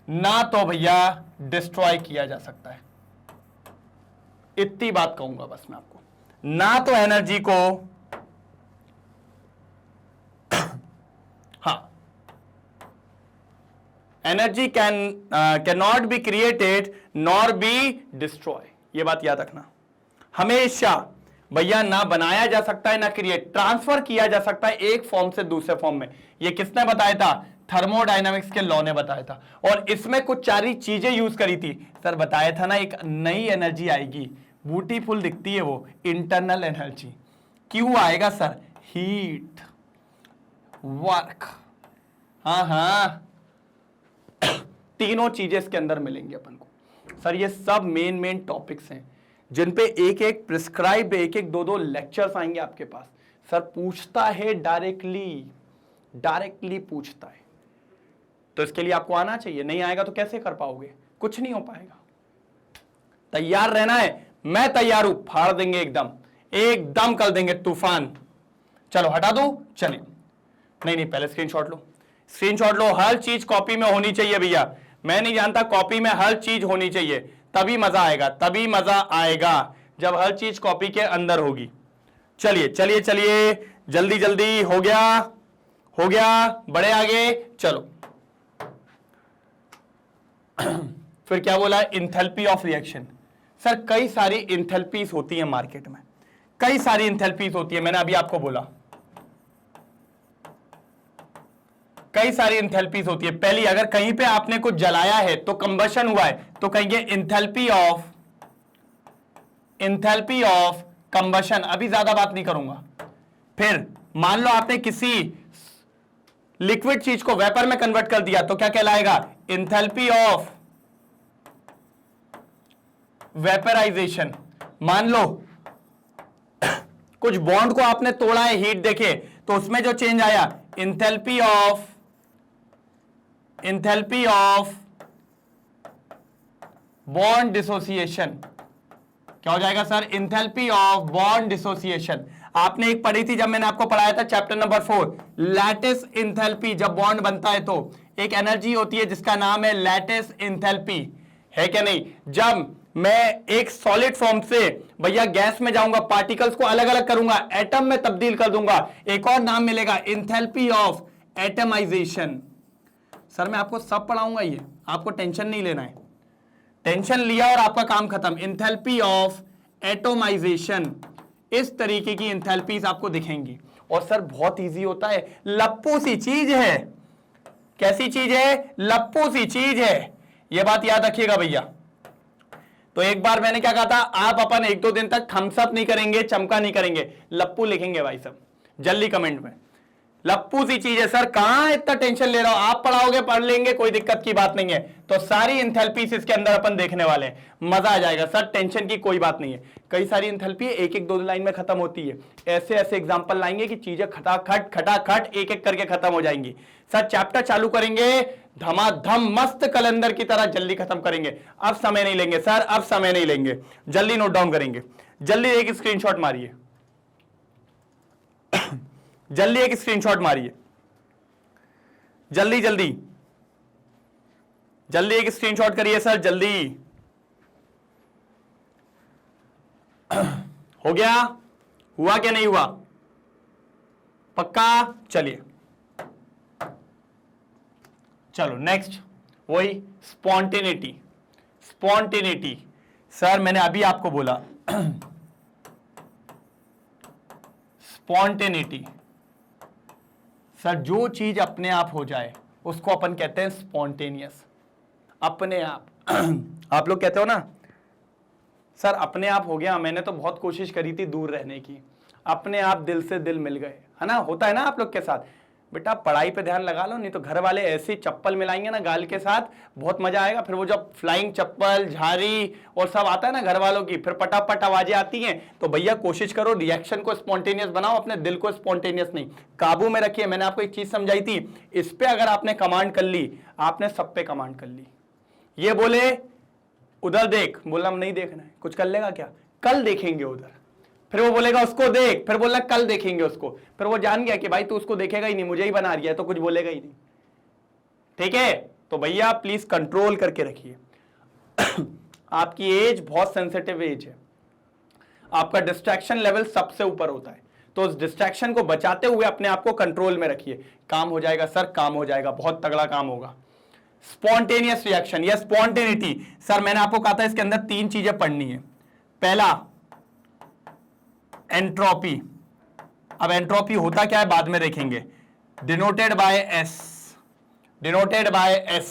ना तो भैया डिस्ट्रॉय किया जा सकता है। इतनी बात कहूंगा बस मैं आपको, ना तो एनर्जी को हाँ energy can not be created nor be destroy. ये बात याद रखना, हमेशा भैया ना बनाया जा सकता है ना क्रिएट, ट्रांसफर किया जा सकता है एक फॉर्म से दूसरे फॉर्म में। ये किसने बताया था? थर्मोडायनामिक्स के लॉ ने बताया था। और इसमें कुछ सारी चीजें यूज करी थी सर, बताया था ना, एक नई एनर्जी आएगी, ब्यूटीफुल दिखती है वो, इंटरनल एनर्जी। क्यों आएगा सर? हीट, वर्क, हाँ तीनों चीजें इसके अंदर मिलेंगी अपन को। सर ये सब मेन टॉपिक्स हैं जिन पे एक एक प्रिस्क्राइब, एक एक दो लेक्चर्स आएंगे आपके पास। सर पूछता है डायरेक्टली पूछता है, तो इसके लिए आपको आना चाहिए। नहीं आएगा तो कैसे कर पाओगे? कुछ नहीं हो पाएगा। तैयार रहना है, मैं तैयार हूं, फाड़ देंगे एकदम कर देंगे तूफान। चलो हटा दो, चलिए। नहीं पहले स्क्रीनशॉट लो, हर चीज कॉपी में होनी चाहिए भैया। मैं नहीं जानता, कॉपी में हर चीज होनी चाहिए, तभी मजा आएगा जब हर चीज कॉपी के अंदर होगी। चलिए जल्दी हो गया, बड़े आगे चलो। फिर क्या बोला? Enthalpy of reaction. सर कई सारी इंथैल्पीज होती है मार्केट में, कई सारी इंथैल्पीज होती है, मैंने अभी आपको बोला कई सारी इंथैल्पीज होती है। पहली, अगर कहीं पे आपने कुछ जलाया है तो कंबशन हुआ है, तो कहेंगे इंथैल्पी ऑफ कंबशन। अभी ज्यादा बात नहीं करूंगा। फिर मान लो आपने किसी लिक्विड चीज को वेपर में कन्वर्ट कर दिया, तो क्या कहलाएगा? Enthalpy of vaporization. मान लो कुछ बॉन्ड को आपने तोड़ा है, हीट देखे, तो उसमें जो चेंज आया, इंथैल्पी ऑफ बॉन्ड डिसोसिएशन। क्या हो जाएगा sir? Enthalpy of bond dissociation. आपने एक पढ़ी थी जब मैंने आपको पढ़ाया था चैप्टर नंबर 4, लैटिस इंथैल्पी। जब बॉन्ड बनता है तो एक एनर्जी होती है जिसका नाम है लैटिस इंथैल्पी, है क्या नहीं? जब मैं एक सॉलिड फॉर्म से भैया गैस में जाऊंगा, पार्टिकल्स को अलग अलग करूंगा, एटम में तब्दील कर दूंगा, एक और नाम मिलेगा, इंथैल्पी ऑफ एटमाइजेशन। सर मैं आपको सब पढ़ाऊंगा, ये आपको टेंशन नहीं लेना है। टेंशन लिया और आपका काम खत्म। इंथैल्पी ऑफ एटोमाइजेशन, इस तरीके की इंथैल्पीज आपको दिखेंगी। और सर बहुत इजी होता है, लप्पू सी चीज है। कैसी चीज है? लप्पू सी चीज है, यह बात याद रखिएगा भैया। तो एक बार मैंने क्या कहा था, आप अपन 1-2 दिन तक थम्स अप नहीं करेंगे, चमका नहीं करेंगे, लप्पू लिखेंगे भाई सब जल्दी कमेंट में। लप्पू सी चीज है सर, कहां इतना टेंशन ले रहा हो? आप पढ़ाओगे, पढ़ लेंगे, कोई दिक्कत की बात नहीं है। तो सारी इंथैल्पीज इसके अंदर अपन देखने वाले हैं, मजा आ जाएगा सर, टेंशन की कोई बात नहीं है। कई सारी इंथैल्पी एक एक 2 लाइन में खत्म होती है। ऐसे एग्जांपल लाएंगे कि चीजें खटाखट एक एक करके खत्म हो जाएंगी। सर चैप्टर चालू करेंगे, धमाधम मस्त कैलेंडर की तरह जल्दी खत्म करेंगे। अब समय नहीं लेंगे सर, अब समय नहीं लेंगे, जल्दी नोट डाउन करेंगे। जल्दी एक स्क्रीनशॉट मारिए, जल्दी एक स्क्रीनशॉट मारिए, जल्दी एक स्क्रीनशॉट करिए सर, जल्दी। हो गया? हुआ क्या नहीं हुआ? पक्का? चलिए चलो नेक्स्ट, वही स्पॉन्टेनिटी। सर मैंने अभी आपको बोला स्पॉन्टेनिटी, सर जो चीज अपने आप हो जाए उसको अपन कहते हैं स्पॉन्टेनियस। अपने आप आप लोग कहते हो ना सर अपने आप हो गया, मैंने तो बहुत कोशिश करी थी दूर रहने की, अपने आप दिल से दिल मिल गए, है ना? होता है ना आप लोग के साथ? बेटा पढ़ाई पे ध्यान लगा लो, नहीं तो घर वाले ऐसी चप्पल मिलाएंगे ना गाल के साथ, बहुत मजा आएगा। फिर वो जब फ्लाइंग चप्पल, झाड़ी और सब आता है ना घर वालों की, फिर पटापट आवाजें आती हैं। तो भैया कोशिश करो रिएक्शन को स्पॉन्टेनियस बनाओ, अपने दिल को स्पॉन्टेनियस नहीं, काबू में रखिए। मैंने आपको एक चीज समझाई थी, इस पे अगर आपने कमांड कर ली, आपने सब पे कमांड कर ली। ये बोले उधर देख, बोला हम नहीं देखना है, कुछ कर लेगा क्या? कल देखेंगे उधर। फिर वो बोलेगा उसको देख, फिर बोला कल देखेंगे उसको। फिर वो जान गया कि भाई तू उसको देखेगा ही नहीं, मुझे ही बना रही है, तो कुछ बोलेगा ही नहीं। ठीक है? तो भैया प्लीज कंट्रोल करके रखिए। आपकी एज बहुत सेंसिटिव एज है, आपका डिस्ट्रैक्शन लेवल सबसे ऊपर होता है, तो उस डिस्ट्रैक्शन को बचाते हुए अपने आप को कंट्रोल में रखिए। काम हो जाएगा सर, काम हो जाएगा, बहुत तगड़ा काम होगा। स्पॉन्टेनियस रिएक्शन या स्पॉन्टेनिटी। सर मैंने आपको कहा था इसके अंदर 3 चीजें पढ़नी है। पहला एंट्रोपी। अब एंट्रोपी होता क्या है बाद में देखेंगे, denoted by S, denoted by S.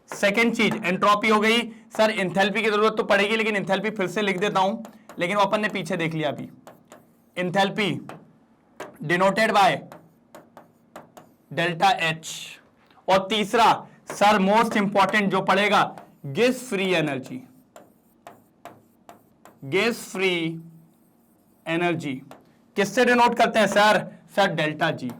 Second चीज एंट्रोपी हो गई। सर इंथैल्पी की जरूरत तो पड़ेगी, लेकिन इंथैल्पी फिर से लिख देता हूं, लेकिन वो अपन ने पीछे देख लिया अभी। Enthalpy denoted by delta H. और तीसरा सर मोस्ट इंपॉर्टेंट जो पड़ेगा, gas free energy, gas free energy किससे डिनोट करते हैं सर? Sir delta G.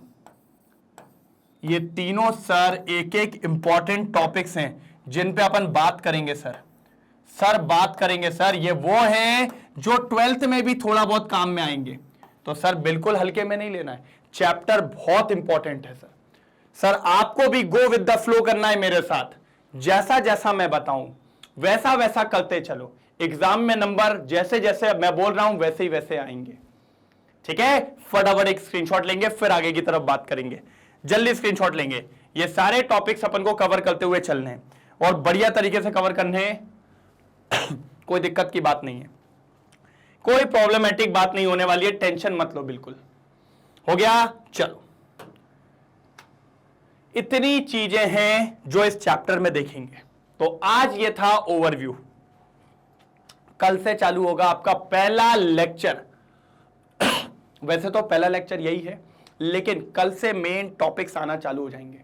ये तीनों सर एक एक इंपॉर्टेंट टॉपिक्स हैं जिन पे अपन बात करेंगे सर बात करेंगे सर। ये वो हैं जो 12th में भी थोड़ा बहुत काम में आएंगे, तो सर बिल्कुल हल्के में नहीं लेना है। चैप्टर बहुत इंपॉर्टेंट है सर आपको भी गो विद द फ्लो करना है मेरे साथ। जैसा जैसा मैं बताऊं वैसा वैसा करते चलो। एग्जाम में नंबर जैसे जैसे मैं बोल रहा हूं वैसे ही वैसे आएंगे, ठीक है। फटाफट एक स्क्रीनशॉट लेंगे, फिर आगे की तरफ बात करेंगे। जल्दी स्क्रीनशॉट लेंगे। ये सारे टॉपिक्स अपन को कवर करते हुए चलने हैं और बढ़िया तरीके से कवर करने हैं। कोई दिक्कत की बात नहीं है, कोई प्रॉब्लमेटिक बात नहीं होने वाली है, टेंशन मत लो। बिल्कुल हो गया। चलो इतनी चीजें हैं जो इस चैप्टर में देखेंगे। तो आज ये था ओवरव्यू। कल से चालू होगा आपका पहला लेक्चर। वैसे तो पहला लेक्चर यही है, लेकिन कल से मेन टॉपिक्स आना चालू हो जाएंगे।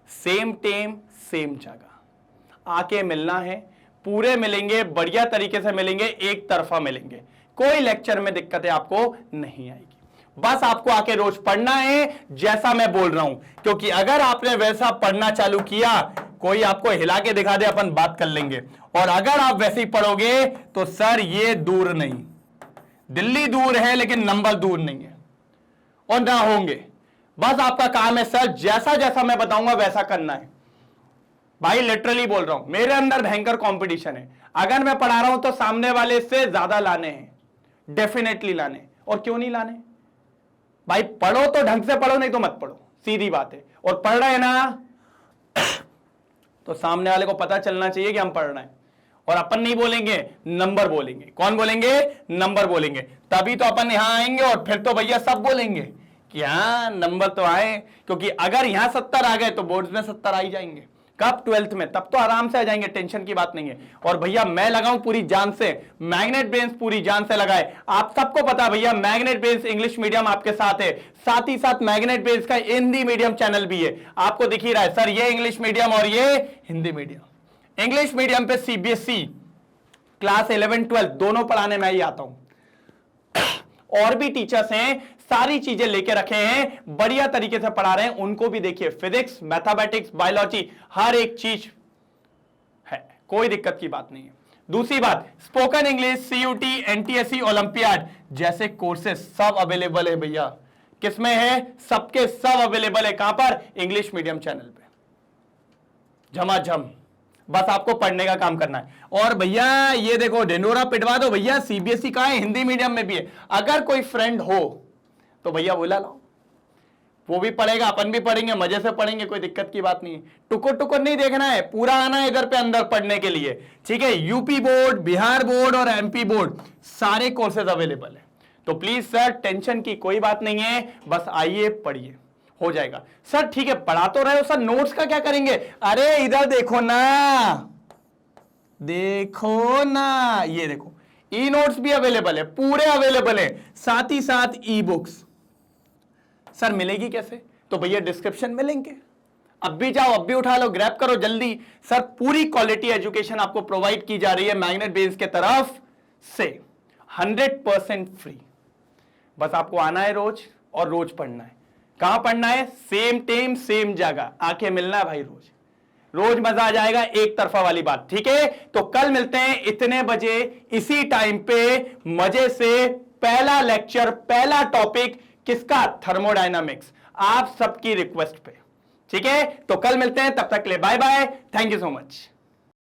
सेम टाइम सेम जगह आके मिलना है। पूरे मिलेंगे, बढ़िया तरीके से मिलेंगे, एक तरफा मिलेंगे। कोई लेक्चर में दिक्कतें आपको नहीं आएगी। बस आपको आके रोज पढ़ना है जैसा मैं बोल रहा हूं, क्योंकि अगर आपने वैसा पढ़ना चालू किया, कोई आपको हिला के दिखा दे, अपन बात कर लेंगे। और अगर आप वैसे ही पढ़ोगे तो सर ये दूर नहीं, दिल्ली दूर है लेकिन नंबर दूर नहीं है और ना होंगे। बस आपका काम है सर जैसा जैसा मैं बताऊंगा वैसा करना है। भाई लिटरली बोल रहा हूं, मेरे अंदर भयंकर कंपटीशन है। अगर मैं पढ़ा रहा हूं तो सामने वाले से ज्यादा लाने हैं, डेफिनेटली लाने। और क्यों नहीं लाने भाई? पढ़ो तो ढंग से पढ़ो, नहीं तो मत पढ़ो, सीधी बात है। और पढ़ रहे हैं ना तो सामने वाले को पता चलना चाहिए कि हम पढ़ रहे हैं। और अपन नहीं बोलेंगे, नंबर बोलेंगे। कौन बोलेंगे? नंबर बोलेंगे। तभी तो अपन यहां आएंगे और फिर तो भैया सब बोलेंगे कि हाँ नंबर तो आए। क्योंकि अगर यहां 70 आ गए तो बोर्ड्स में 70 आ ही जाएंगे। कब? 12th में, तब तो आराम से आ जाएंगे, टेंशन की बात नहीं है। और भैया मैं लगाऊं पूरी जान से, मैग्नेट ब्रेन्स पूरी जान से लगाए। आप सबको पता भैया मैग्नेट ब्रेन्स इंग्लिश मीडियम आपके साथ है, साथ ही साथ मैग्नेट ब्रेन्स का हिंदी मीडियम चैनल भी है। आपको दिख ही रहा है सर, ये इंग्लिश मीडियम और ये हिंदी मीडियम। इंग्लिश मीडियम पे सीबीएसई क्लास 11 12 दोनों पढ़ाने में ही आता हूं। और भी टीचर्स हैं, सारी चीजें लेके रखे हैं, बढ़िया तरीके से पढ़ा रहे हैं। उनको भी देखिए, फिजिक्स, मैथमेटिक्स, बायोलॉजी, हर एक चीज है, कोई दिक्कत की बात नहीं है। दूसरी बात, spoken English, CUT, NTSC, Olympiad जैसे कोर्सेज सब अवेलेबल है भैया। किसमें है? सबके सब अवेलेबल है। कहां पर? इंग्लिश मीडियम चैनल पे झमाझम। बस आपको पढ़ने का काम करना है। और भैया ये देखो, ढिंडोरा पिटवा दो भैया, सीबीएसई का है, हिंदी मीडियम में भी है। अगर कोई फ्रेंड हो तो भैया बुला लो, वो भी पढ़ेगा, अपन भी पढ़ेंगे, मजे से पढ़ेंगे, कोई दिक्कत की बात नहीं है। टुकुर टुकुर नहीं देखना है, पूरा आना है इधर पे अंदर पढ़ने के लिए, ठीक है। यूपी बोर्ड, बिहार बोर्ड और एमपी बोर्ड सारे कोर्सेज अवेलेबल है। तो प्लीज सर टेंशन की कोई बात नहीं है, बस आइए पढ़िए, हो जाएगा। सर ठीक है पढ़ा तो रहे हो सर, नोट्स का क्या करेंगे? अरे इधर देखो ना, देखो ना, ये देखो ई नोट्स भी अवेलेबल है, पूरे अवेलेबल है, साथ ही साथ ई बुक्स। सर मिलेगी कैसे? तो भैया डिस्क्रिप्शन में लिंक है, अब भी जाओ, अब भी उठा लो, ग्रैब करो जल्दी। सर पूरी क्वालिटी एजुकेशन आपको प्रोवाइड की जा रही है मैग्नेट ब्रेन्स के तरफ से, 100% फ्री। बस आपको आना है रोज और रोज पढ़ना है। कहां पढ़ना है? सेम टाइम सेम जगह आके मिलना है भाई, रोज रोज मजा आ जाएगा, एक तरफा वाली बात, ठीक है। तो कल मिलते हैं इतने बजे इसी टाइम पे, मजे से। पहला लेक्चर, पहला टॉपिक किसका? थर्मोडायनामिक्स, आप सबकी रिक्वेस्ट पे, ठीक है। तो कल मिलते हैं, तब तक के लिए bye bye, thank you so much.